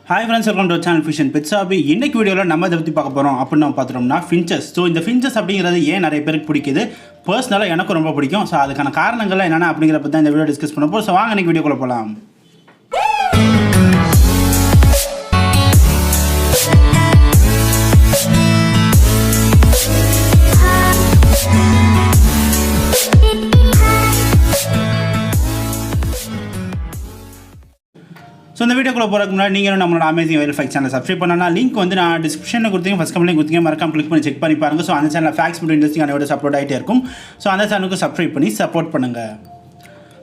Hi friends, welcome to our channel fishandpetshobby. இன்னைக்கு வீடியோல நம்ம இத பத்தி பார்க்க போறோம். அப்படி நம்ம பாத்துறோம்னா Finches. சோ இந்த Finches அப்படிங்கிறது ஏன் நிறைய பேருக்கு பிடிக்குது? पर्सनலா எனக்கு ரொம்ப பிடிக்கும். சோ அதுக்கான காரணங்கள் என்னன்னா அப்படிங்கற பத்தி இந்த வீடியோ டிஸ்கஸ் பண்ணப் போறோம். சோ வாங்க இன்னைக்கு வீடியோக்குள்ள போலாம். So இந்த வீடியோக்குள்ள போறதுக்கு முன்னாடி நீங்க நம்மளோட அமேசிங் வைல்ட் ஃபேக்ட் சேனலை சப்ஸ்கிரைப் பண்ணனா லிங்க் வந்து நான் டிஸ்கிரிப்ஷன்ல கொடுத்தீங்க ஃபர்ஸ்ட் கமெண்ட்ல கொடுத்தீங்க மறக்காம கிளிக் பண்ணி செக் பண்ணி பாருங்க. சோ அந்த சேனல்ல ஃபேக்ட்ஸ் மற்றும் இன்ட்ரஸ்டிங் வீடியோஸ் அப்லோட் ஆயிட்டே இருக்கும். சோ அந்த சேனலுக்கு சப்ஸ்கிரைப் பண்ணி சப்போர்ட் பண்ணுங்க.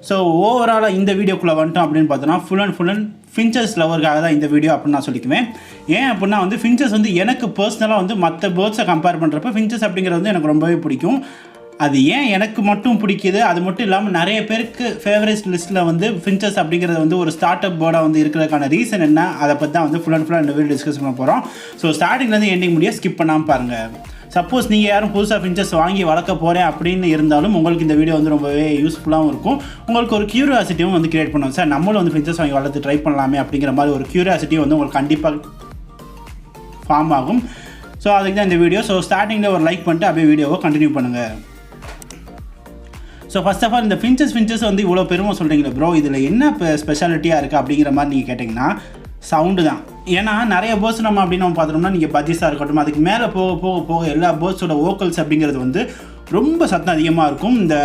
ஸோ ஓவராலாக இந்த வீடியோக்குள்ளே வந்துட்டோம் அப்படின்னு பார்த்தோன்னா ஃபுல் அண்ட் ஃபின்ச்சஸ் லவருக்காக தான் இந்த வீடியோ அப்படின்னு நான் சொல்லிக்குவேன். ஏன் அப்படின்னா வந்து ஃபின்ச்சஸ் வந்து எனக்கு பர்சனலாக வந்து மற்ற பேர்ட்ஸை கம்பேர் பண்ணுறப்ப ஃபின்ச்சஸ் அப்படிங்கிறது வந்து எனக்கு ரொம்பவே பிடிக்கும். அது ஏன் எனக்கு மட்டும் பிடிக்குது, அது மட்டும் இல்லாமல் நிறைய பேருக்கு ஃபேவரேட் லிஸ்ட்டில் வந்து ஃபின்ச்சஸ் அப்படிங்கிறது வந்து ஒரு ஸ்டார்ட் அப் பேர்டாக வந்து இருக்கிறதுக்கான ரீசன் என்ன, அதை பற்றி தான் வந்து ஃபுல்லாக இந்த வீடியோ டிஸ்கஸ் பண்ண போகிறோம். ஸோ ஸ்டார்டிங்லேருந்து எண்டிங் முடிய ஸ்கிப் பண்ணாமல் பாருங்கள். சப்போஸ் நீங்கள் யாரும் புதுசாக ஃபின்ச்சஸ் வாங்கி வளர்க்க போகிறேன் அப்படின்னு இருந்தாலும் உங்களுக்கு இந்த வீடியோ வந்து ரொம்பவே யூஸ்ஃபுல்லாகவும் இருக்கும். உங்களுக்கு ஒரு க்யூரியாசிட்டியும் வந்து கிரியேட் பண்ணுவோம். சார் நம்மளும் வந்து ஃபின்ச்சஸ் வாங்கி வளர்த்து ட்ரை பண்ணலாமே அப்படிங்கிற மாதிரி ஒரு க்யூரியாசிட்டியும் வந்து உங்களுக்கு கண்டிப்பாக ஃபார்ம் ஆகும். ஸோ அதுக்கு தான் இந்த வீடியோ. ஸோ ஸ்டார்டிங்கில் ஒரு லைக் பண்ணிட்டு அப்படியே வீடியோவை கண்டினியூ பண்ணுங்கள். ஸோ ஃபர்ஸ்ட் ஆஃப் ஆல் இந்த ஃபின்ச்சஸ் வந்து இவ்வளோ பெருமை சொல்கிறீங்களே ப்ரோ, இதில் என்ன ஸ்பெஷாலிட்டியாக இருக்குது அப்படிங்கிற மாதிரி நீங்கள் கேட்டிங்கன்னா சவுண்டு தான். ஏன்னா நிறைய பேர்ட்ஸ் நம்ம அப்படின்னு நம்ம பார்த்துட்டோம்னா நீங்கள் பஜ்ஜிஸாக இருக்கட்டும், அதுக்கு மேலே போக எல்லா பேர்ட்ஸோட வோக்கல்ஸ் அப்படிங்கிறது வந்து ரொம்ப சத்தம் அதிகமாக இருக்கும். இந்த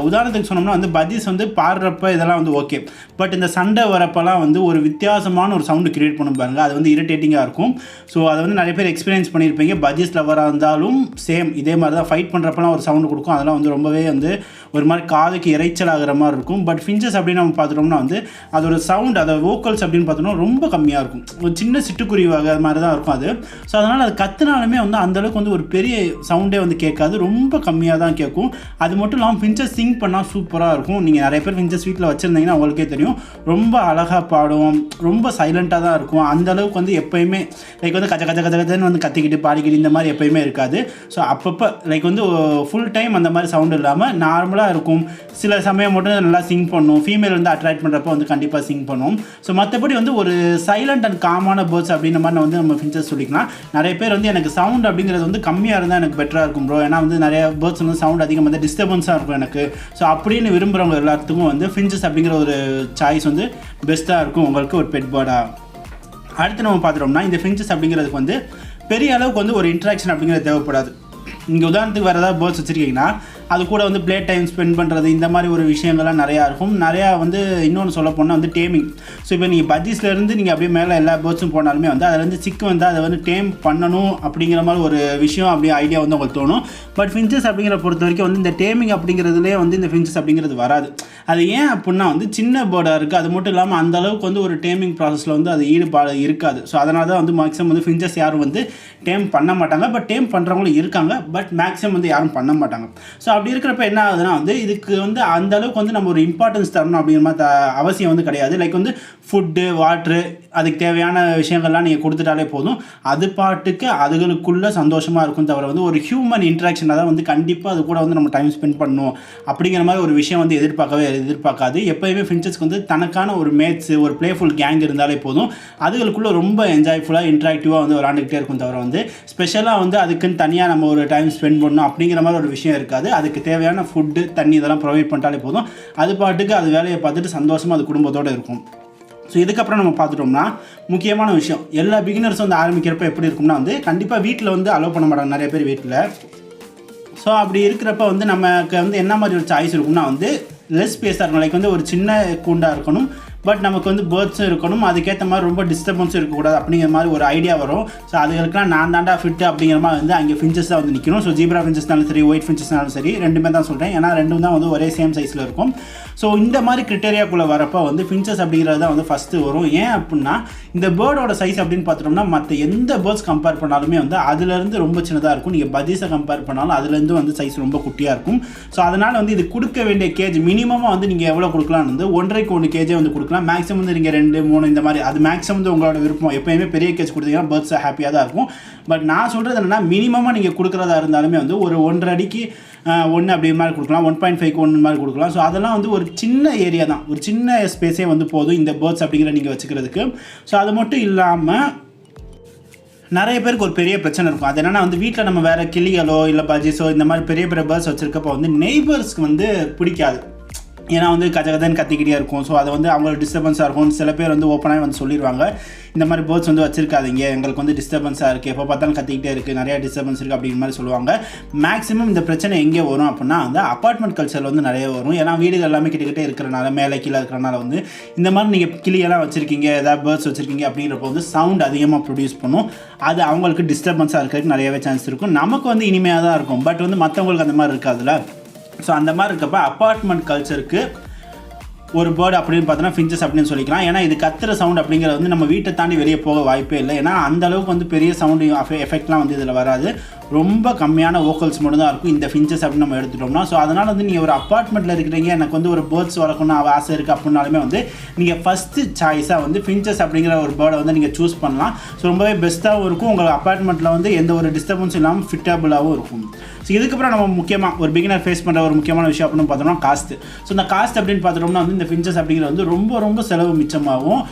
உதாரணத்துக்கு சொன்னோம்னா வந்து பஜ்ஜிஸ் வந்து பாடுறப்ப இதெல்லாம் வந்து ஓகே, பட் இந்த சண்டை வரப்பெல்லாம் வந்து ஒரு வித்தியாசமான ஒரு சவுண்டு கிரியேட் பண்ண பாருங்க, அது வந்து இரிட்டேட்டிங்காக இருக்கும். ஸோ அதை வந்து நிறைய பேர் எக்ஸ்பீரியன்ஸ் பண்ணியிருப்பீங்க. பஜ்ஜிஸ் லவராக இருந்தாலும் சேம் இதே மாதிரி தான் ஃபைட் பண்ணுறப்பெல்லாம் ஒரு சவுண்டு கொடுக்கும். அதெல்லாம் வந்து ரொம்பவே வந்து ஒரு மாதிரி காதுக்கு இறைச்சல் ஆகிற மாதிரி இருக்கும். பட் ஃபின்ச்சஸ் அப்படின்னு நம்ம பார்த்துட்டோம்னா வந்து அதோட சவுண்ட், அதோட வோக்கல்ஸ் அப்படின்னு பார்த்தோம்னா ரொம்ப கம்மியாக இருக்கும். ஒரு சின்ன சிட்டுக்குருவி வகை மாதிரி தான் இருக்கும் அது. ஸோ அதனால் அது கத்துனாலுமே வந்து அந்தளவுக்கு வந்து ஒரு பெரிய சவுண்டே வந்து கேட்காது, ரொம்ப கம்மியாக தான் கேட்கும். அது மட்டும் இல்லாமல் ஃபின்ச்சஸ் சிங் பண்ணால் சூப்பராக இருக்கும். நீங்கள் நிறைய பேர் ஃபின்ச்சஸ் வீட்டில் வச்சுருந்தீங்கன்னா உங்களுக்கே தெரியும், ரொம்ப அழகாக பாடும், ரொம்ப சைலண்ட்டாக தான் இருக்கும். அந்தளவுக்கு வந்து எப்போயுமே லைக் வந்து கச்சன்னு வந்து கத்திக்கிட்டு பாடிக்கிட்டு இந்த மாதிரி எப்போயுமே இருக்காது. ஸோ அப்பப்போ லைக் வந்து ஃபுல் டைம் அந்த மாதிரி சவுண்டு இல்லாமல் நார்மலாக இருக்கும். சில சமயம் மட்டும் நல்லா சிங் பண்ணும். ஃபீமேல் வந்து அட்ராக்ட் பண்ணுறப்போ வந்து கண்டிப்பாக சிங் பண்ணும். ஸோ மற்றபடி வந்து ஒரு சைலண்ட் அண்ட் காமான பேர்ட்ஸ் அப்படின்ற மாதிரி வந்து நம்ம ஃபின்ச்சஸ் சொல்லிக்கலாம். நிறைய பேர் வந்து எனக்கு சவுண்ட் அப்படிங்கிறது வந்து கம்மியாக இருந்தால் எனக்கு பெட்டராக இருக்கும் ப்ரோ, ஏன்னா வந்து நிறைய பேர்ட்ஸ் வந்து சவுண்ட் அதிகம் வந்து டிஸ்டர்பன்ஸாக இருக்கும் எனக்கு. ஸோ அப்படின்னு விரும்புகிறவங்க எல்லாத்துக்கும் வந்து ஃபின்ச்சஸ் அப்படிங்கிற ஒரு சாய்ஸ் வந்து பெஸ்ட்டாக இருக்கும் உங்களுக்கு ஒரு பெட் பேர்டாக. அடுத்து நம்ம பார்த்துட்டோம்னா இந்த ஃபின்ச்சஸ் அப்படிங்கிறதுக்கு வந்து பெரிய அளவுக்கு வந்து ஒரு இன்ட்ராக்ஷன் அப்படிங்கிறது தேவைப்படாது. இங்கே உதாரணத்துக்கு வேறு ஏதாவது பேர்ட்ஸ் வச்சுருக்கீங்கன்னா அது கூட வந்து ப்ளே டைம் ஸ்பெண்ட் பண்ணுறது இந்த மாதிரி ஒரு விஷயங்கள்லாம் நிறையா இருக்கும். நிறையா வந்து இன்னொன்று சொல்ல போனால் வந்து டேமிங். ஸோ இப்போ நீங்கள் பஜ்ஜிஸ்லேருந்து நீங்கள் அப்படியே மேலே எல்லா பேர்ட்ஸும் போனாலுமே வந்து அதில் வந்து சிக்கு வந்து அதை வந்து டேம் பண்ணணும் அப்படிங்கிற மாதிரி ஒரு விஷயம் அப்படியே ஐடியா வந்து உங்களுக்கு தோணும். பட் ஃபின்ச்சஸ் அப்படிங்கிற பொறுத்த வரைக்கும் வந்து இந்த டேமிங் அப்படிங்கிறதுலேயே வந்து இந்த ஃபின்ச்சஸ் அப்படிங்கிறது வராது. அது ஏன் அப்படின்னா வந்து சின்ன பேர்டாக இருக்குது, அது மட்டும் இல்லாமல் அந்த அளவுக்கு வந்து ஒரு டேமிங் ப்ராசஸில் வந்து அது ஈடுபாடு இருக்காது. ஸோ அதனால தான் வந்து மேக்ஸிமம் வந்து ஃபின்ச்சஸ் யாரும் வந்து டேம் பண்ண மாட்டாங்க. பட் டேம் பண்ணுறவங்களும் இருக்காங்க, பட் மேக்ஸிமம் வந்து யாரும் பண்ண மாட்டாங்க. ஸோ அப்படி இருக்கிறப்ப என்ன ஆகுதுன்னா வந்து இதுக்கு வந்து அந்த அளவுக்கு வந்து நம்ம ஒரு இம்பார்ட்டன்ஸ் தரணும் அப்படிங்கிற மாதிரி அவசியம் வந்து கிடையாது. லைக் வந்து ஃபுட்டு, வாட்ரு, அதுக்கு தேவையான விஷயங்கள்லாம் நீங்கள் கொடுத்துட்டாலே போதும், அது பாட்டுக்கு அதுகளுக்குள்ளே சந்தோஷமாக இருக்கும். தவிர வந்து ஒரு ஹியூமன் இன்ட்ராக்ஷனாக தான் வந்து கண்டிப்பாக அது கூட வந்து நம்ம டைம் ஸ்பெண்ட் பண்ணணும் அப்படிங்கிற மாதிரி ஒரு விஷயம் வந்து எதிர்பார்க்காது. எப்போயுமே ஃபின்ச்சஸ்க்கு வந்து தனக்கான ஒரு மேட்ஸு, ஒரு பிளேஃபுல் கேங் இருந்தாலே போதும், அதுகளுக்குள்ளே ரொம்ப என்ஜாய்ஃபுல்லாக இன்ட்ராக்டிவாக வந்து விளாண்டுக்கிட்டே இருக்கும். தவிர வந்து ஸ்பெஷலாக வந்து அதுக்குன்னு தனியாக நம்ம ஒரு டைம் ஸ்பெண்ட் பண்ணணும் அப்படிங்கிற மாதிரி ஒரு விஷயம் இருக்காது. அதுக்கு தேவையான ஃபுட்டு, தண்ணி இதெல்லாம் ப்ரொவைட் பண்ணிட்டாலே போதும், அது பாட்டுக்கு அது வேலையை பார்த்துட்டு சந்தோஷமாக அது குடும்பத்தோடு இருக்கும். ஸோ இதுக்கப்புறம் நம்ம பார்த்துட்டோம்னா முக்கியமான விஷயம், எல்லா பிகினர்ஸும் வந்து ஆரம்பிக்கிறப்ப எப்படி இருக்கும்னா வந்து கண்டிப்பாக வீட்டில் வந்து அலோவ் பண்ண மாட்டாங்க நிறைய பேர் வீட்டில். ஸோ அப்படி இருக்கிறப்ப வந்து நமக்கு வந்து என்ன மாதிரி ஒரு சாய்ஸ் இருக்கும்னா வந்து லெஸ் ஸ்பேஸாக இருக்கணும். லைக் வந்து ஒரு சின்ன கூண்டாக இருக்கணும், பட் நமக்கு வந்து பேர்ட்ஸும் இருக்கணும், அதுக்கேற்ற மாதிரி ரொம்ப டிஸ்டர்பன்ஸும் இருக்கக்கூடாது அப்படிங்கிற மாதிரி ஒரு ஐடியா வரும். ஸோ அதுகளுக்குலாம் நான் தாண்டா ஃபிட்டு அப்படிங்கிற மாதிரி வந்து அங்கே ஃபின்ச்சஸ் தான் வந்து நிற்கணும். ஸோ ஜீப்ரா ஃபின்ச்சஸ்னாலும் சரி, ஒயிட் ஃபின்ச்சஸ்னாலும் சரி, ரெண்டுமே தான் சொல்கிறேன், ஏன்னா ரெண்டும் தான் வந்து ஒரே சேம் சைஸில் இருக்கும். ஸோ இந்த மாதிரி கிரிட்டேரியாக்குள்ளே வரப்போ வந்து ஃபின்ச்சஸ் அப்படிங்கிறது தான் வந்து ஃபஸ்ட்டு வரும். ஏன் அப்படின்னா இந்த பேர்டோட சைஸ் அப்படின்னு பார்த்துட்டோம்னா மற்ற எந்த பேர்ட்ஸ் கம்பேர் பண்ணாலுமே வந்து அதுலேருந்து ரொம்ப சின்னதாக இருக்கும். நீங்கள் பஜ்ஜிஸை கம்பேர் பண்ணாலும் அதுலேருந்து வந்து சைஸ் ரொம்ப குட்டியாக இருக்கும். ஸோ அதனால் வந்து இது கொடுக்க வேண்டிய கேஜ் மினிமமாக வந்து நீங்கள் எவ்வளோ கொடுக்கலாம் வந்து 1.5 கேஜே வந்து கொடுக்கலாம். மேக்ஸிமம் வந்து நீங்கள் 2, 3 இந்த மாதிரி, அது மேக்ஸிமம் வந்து உங்களோட விருப்பம். எப்போயுமே பெரிய கேஜ் கொடுத்தீங்கன்னா பேர்ட்ஸை ஹாப்பியாக தான் இருக்கும். பட் நான் சொல்கிறது என்னென்னா மினிமமாக நீங்கள் கொடுக்குறதா இருந்தாலுமே வந்து ஒரு 1.5 அடிக்கு 1 அப்படி மாதிரி கொடுக்கலாம், 1.5க்கு 1 மாதிரி கொடுக்கலாம். ஸோ அதெல்லாம் வந்து ஒரு சின்ன ஏரியா தான், ஒரு சின்ன ஸ்பேஸே வந்து போதும் இந்த பேர்ட்ஸ் அப்படிங்கிற நீங்கள் வச்சுக்கிறதுக்கு. ஸோ அது மட்டும் இல்லாமல் நிறைய பேருக்கு ஒரு பெரிய பிரச்சனை இருக்கும். அது என்னென்னா வந்து வீட்டில் நம்ம வேறு கிளிகளோ இல்லை பஜ்ஜிஸோ இந்த மாதிரி பெரிய பெரிய பேர்ட்ஸ் வச்சுருக்கப்போ வந்து நெய்பர்ஸ்க்கு வந்து பிடிக்காது. ஏன்னா வந்து கஜகதன்னு கத்திக்கிட்டே இருக்கும். ஸோ அது வந்து அவங்களுக்கு டிஸ்டர்பன்ஸாக இருக்கும். சில பேர் வந்து ஓப்பனாக வந்து சொல்லிடுவாங்க, இந்த மாதிரி பேர்ட்ஸ் வந்து வச்சிருக்காதீங்க, எங்களுக்கு வந்து டிஸ்டர்பன்ஸாக இருக்குது, எப்போ பார்த்தாலும் கத்திக்கிட்டே இருக்குது, நிறையா டிஸ்டர்பன்ஸ் இருக்குது அப்படிங்கிற மாதிரி சொல்லுவாங்க. மேக்ஸிமம் இந்த பிரச்சனை எங்கே வரும் அப்படின்னா வந்து அப்பார்ட்மெண்ட் கல்ச்சரில் வந்து நிறைய வரும். ஏன்னா வீடுகள் எல்லாமே கிட்டக்கிட்டே இருக்கிறனால, மேலே கீழே இருக்கிறனால வந்து இந்த மாதிரி நீங்கள் கிளியெல்லாம் வச்சுருக்கீங்க, ஏதாவது பேர்ட்ஸ் வச்சுருக்கீங்க அப்படிங்கிறப்போ வந்து சவுண்ட் அதிகமாக ப்ரொடியூஸ் பண்ணும். அது அவங்களுக்கு டிஸ்டர்பன்ஸாக இருக்கிறதுக்கு நிறையவே சான்ஸ் இருக்கும். நமக்கு வந்து இனிமையாக தான் இருக்கும், பட் வந்து மற்றவங்களுக்கு அந்த மாதிரி இருக்காதுல்ல. ஸோ அந்த மாதிரி இருக்கப்போ அப்பார்ட்மெண்ட் கல்ச்சருக்கு ஒரு பேர்டு அப்படின்னு பார்த்தோன்னா ஃபின்ச்சஸ் அப்படின்னு சொல்லிக்கலாம். ஏன்னா இது கத்துற சவுண்ட் அப்படிங்கிறது வந்து நம்ம வீட்டை தாண்டி வெளியே போக வாய்ப்பே இல்லை. ஏன்னா அந்தளவுக்கு வந்து பெரிய சவுண்டு எஃபெக்ட்லாம் வந்து இதில் வராது. ரொம்ப கம்மியான வோக்கல்ஸ் மட்டும் தான் இருக்கும் இந்த ஃபின்ச்சஸ் அப்படின்னு நம்ம எடுத்துட்டோம்னா. ஸோ அதனால் வந்து நீங்கள் ஒரு அப்பார்ட்மெண்ட்டில் இருக்கிறீங்க, எனக்கு வந்து ஒரு பேர்ட்ஸ் வளர்க்கணும்னு ஆசை இருக்குது அப்படின்னாலுமே வந்து நீங்கள் ஃபஸ்ட்டு சாய்ஸாக வந்து ஃபின்ச்சஸ் அப்படிங்கிற ஒரு பேர்டை வந்து நீங்கள் சூஸ் பண்ணலாம். ஸோ ரொம்பவே பெஸ்ட்டாகவும் இருக்கும், உங்கள் அப்பார்ட்மெண்ட்டில் வந்து எந்த ஒரு டிஸ்டர்பன்ஸும் இல்லாமல் ஃபிட்டபுளாகவும் இருக்கும். ஸோ இதுக்கப்புறம் நம்ம முக்கியமாக ஒரு பிகினர் ஃபேஸ் பண்ணுற ஒரு முக்கியமான விஷயம் அப்படின்னு பார்த்தோம்னா காஸ்ட்டு. ஸோ இந்த காஸ்ட் அப்படின்னு பார்த்துட்டோம்னா வந்து இந்த ஃபின்ச்சஸ் அப்படிங்கிறது வந்து ரொம்ப ரொம்ப செலவு மிச்சமாகும்.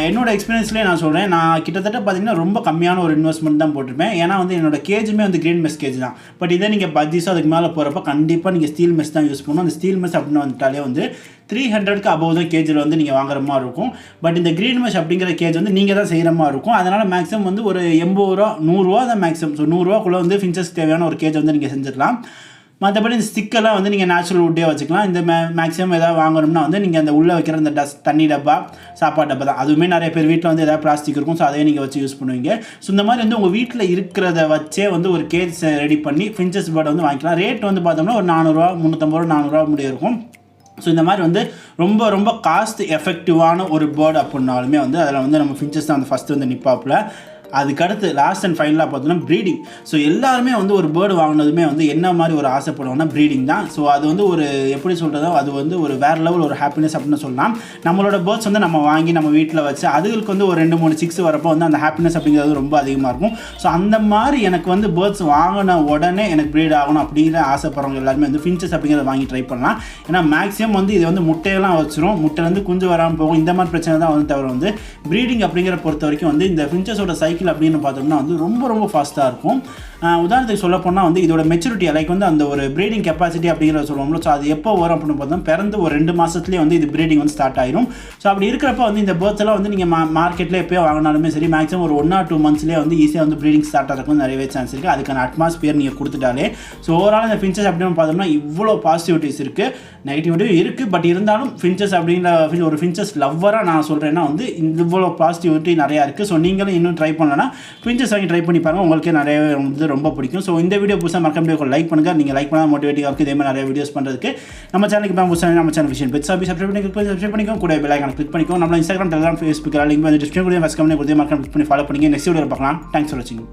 என்னோட எக்ஸ்பீரியன்ஸ்லேயே நான் சொல்கிறேன், நான் கிட்டத்தட்ட பார்த்தீங்கன்னா ரொம்ப கம்மியான ஒரு இன்வெஸ்ட்மெண்ட் தான் போட்டிருப்பேன். ஏன்னா வந்து என்னோட கேஜுமே வந்து கிரீன் மெஸ் கேஜ் தான். பட் இதே நீங்கள் பஜ்ஜிஸோ அதுக்கு மேலே போகிறப்ப கண்டிப்பாக நீங்கள் ஸ்டீல் மெஸ் தான் யூஸ் பண்ணணும். அந்த ஸ்டீல் மெஸ் அப்படின்னு வந்துட்டாலே வந்து 300க்கு அபவ் தான் கேஜில் வந்து நீங்கள் வாங்குற மாதிரி இருக்கும். பட் இந்த க்ரீன் மெஷ் அப்படிங்கிற கேஜ் வந்து நீங்கள் தான் செய்கிற மாதிரி இருக்கும். அதனால் மேக்ஸிமம் வந்து ஒரு 80 ரூபா 100 ரூபா தான் மேக்ஸிமம். ஸோ 100 ரூபாக்குள்ளே வந்து ஃபின்ச்சஸ் தேவையான ஒரு கேஜ் வந்து நீங்கள் செஞ்சிடலாம். மற்றபடி இந்த ஸ்டிக்கெல்லாம் வந்து நீங்கள் நேச்சுரல் வுட்டே வச்சுக்கலாம். இந்த மேக்ஸிமம் எதாவது வாங்கணும்னா வந்து நீங்கள் அந்த உள்ளே வைக்கிற இந்த தண்ணி டப்பா, சாப்பாடு டப்பா தான். அதுவுமே நிறைய பேர் வீட்டில் வந்து எதாவது பிளாஸ்டிக் இருக்கும். ஸோ அதையே நீங்கள் வச்சு யூஸ் பண்ணுவீங்க. ஸோ இந்த மாதிரி வந்து உங்கள் வீட்டில் இருக்கிறத வச்சே வந்து ஒரு கேஜ் ரெடி பண்ணி ஃபின்ச்சஸ் பேர்டை வந்து வாங்கிக்கலாம். ரேட் வந்து பார்த்தோம்னா ஒரு 400 ரூபா 350 ரூபா 400 ரூபா முடிய இருக்கும். ஸோ இந்த மாதிரி வந்து ரொம்ப ரொம்ப காஸ்ட் எஃபெக்டிவான ஒரு பேர்டு அப்படின்னாலுமே வந்து அதில் வந்து நம்ம ஃபின்ச்சஸ் தான் வந்து ஃபஸ்ட்டு வந்து நிப்பாப்பில். அதுக்கடுத்து லாஸ்ட் அண்ட் ஃபைனலாக பார்த்தோன்னா ப்ரீடிங். ஸோ எல்லாருமே வந்து ஒரு பேர்டு வாங்கினதுமே வந்து என்ன மாதிரி ஒரு ஆசைப்படுவோம்னா ப்ரீடிங் தான். ஸோ அது வந்து ஒரு எப்படி சொல்கிறதோ அது வந்து ஒரு வேறு லெவல் ஒரு ஹாப்பினஸ் அப்படின்னு சொல்லலாம். நம்மளோட பேர்ட்ஸ் வந்து நம்ம வாங்கி நம்ம வீட்டில் வச்சு அதுகளுக்கு வந்து ஒரு 2-3 சிக்ஸ் வரப்போ வந்து அந்த ஹாப்பினஸ் அப்படிங்கிறது ரொம்ப அதிகமாக இருக்கும். ஸோ அந்த மாதிரி எனக்கு வந்து பேர்ட்ஸ் வாங்கின உடனே எனக்கு ப்ரீட் ஆகணும் அப்படிங்கிற ஆசைப்படுறவங்க எல்லாருமே வந்து ஃபின்ச்சஸ் அப்படிங்கிறத வாங்கி ட்ரை பண்ணலாம். ஏன்னா மேக்ஸிமம் வந்து இது வந்து முட்டையெல்லாம் வச்சிரும், முட்டையிலேருந்து குஞ்சு வராமல் போகும். இந்த மாதிரி பிரச்சனை தான் வந்து தவிர வந்து ப்ரீடிங் அப்படிங்கிற பொறுத்த வரைக்கும் வந்து இந்த ஃபின்ச்சஸோட சைக்கிள் அப்படின்னு பார்த்தோம்னா வந்து ரொம்ப ரொம்ப ஃபாஸ்ட்டாக இருக்கும். உதாரணத்துக்கு சொல்ல போனால் வந்து இதோட மெச்சூரிட்டி லைக் வந்து அந்த ஒரு ப்ரீடிங் கெப்பாசிட்டி அப்படிங்கிறத சொல்லுவோம்ல. ஸோ அது எப்போ வரும் அப்படின்னு பார்த்தோம்னா பிறந்து ஒரு 2 மாதத்துலேயே வந்து இது ப்ரீடிங் வந்து ஸ்டார்ட் ஆயிரும். ஸோ அப்படி இருக்கிறப்ப வந்து இந்த பேர்ட்ஸ் எல்லாம் வந்து நீங்கள் மார்க்கெட்டில் எப்போயோ வாங்கினாலுமே சரி மேக்ஸிமம் ஒரு 1 or 2 monthsலேயே வந்து ஈஸியாக வந்து ப்ரீடிங் ஸ்டார்ட் ஆகிறதுக்கு நிறையவே சான்ஸ் இருக்குது. அதுக்கான அட்மாஸ்பியர் நீங்கள் கொடுத்துட்டாலே. ஸோ ஓவரால் இந்த ஃபின்ச்சஸ் அப்படின்னு பார்த்தோம்னா இவ்வளோ பாசிட்டிவிட்டிஸ் இருக்குது, நெகட்டிவிட்டியும் இருக்குது. பட் இருந்தாலும் ஃபின்ச்சஸ் அப்படிங்கிற ஒரு ஃபின்ச்சஸ் லவ்வராக நான் சொல்கிறேன்னா வந்து இவ்வளோ பாசிட்டிவிட்டி நிறையா இருக்குது. ஸோ நீங்களும் இன்னும் ட்ரை பண்ணலன்னா ஃபின்ச்சஸ் வாங்கி ட்ரை பண்ணி பாருங்கள், உங்களுக்கே நிறைய வந்து ரொம்ப பிடிக்கும். ஸோ இந்த வீடியோ புதுசாக மறக்க முடியாது, லைக் பண்ணுங்கள். நீங்கள் லைக் பண்ணால் மோட்டிவேட்டிவாக இருக்குது. இதே மாதிரி நிறைய வீடியோஸ் பண்ணுறதுக்கு நம்ம சேனலுக்கு இப்போ புதுசாக நம்ம சேனல் விஷயம் பெட்ஷாபி சப்ஸ்கிரைப் பண்ணிக்கோ, கூட பெல் ஐகானை கிளிக் பண்ணிக்கோ. நம்ம இன்ஸ்டாகிராம், டெலிகிராம், ஃபேஸ்புக் லிங்க் வந்து டிஸ்கிரிப்ஷன் கொடுத்து ஃபஸ்ட் கம்பெனி கொடுத்து மறக்காம கிளிக் பண்ணி ஃபாலோ பண்ணிங்க. நெக்ஸ்ட் வீடியோ பார்க்கலாம். தேங்க்ஸ் ஃபார் வாட்சிங்.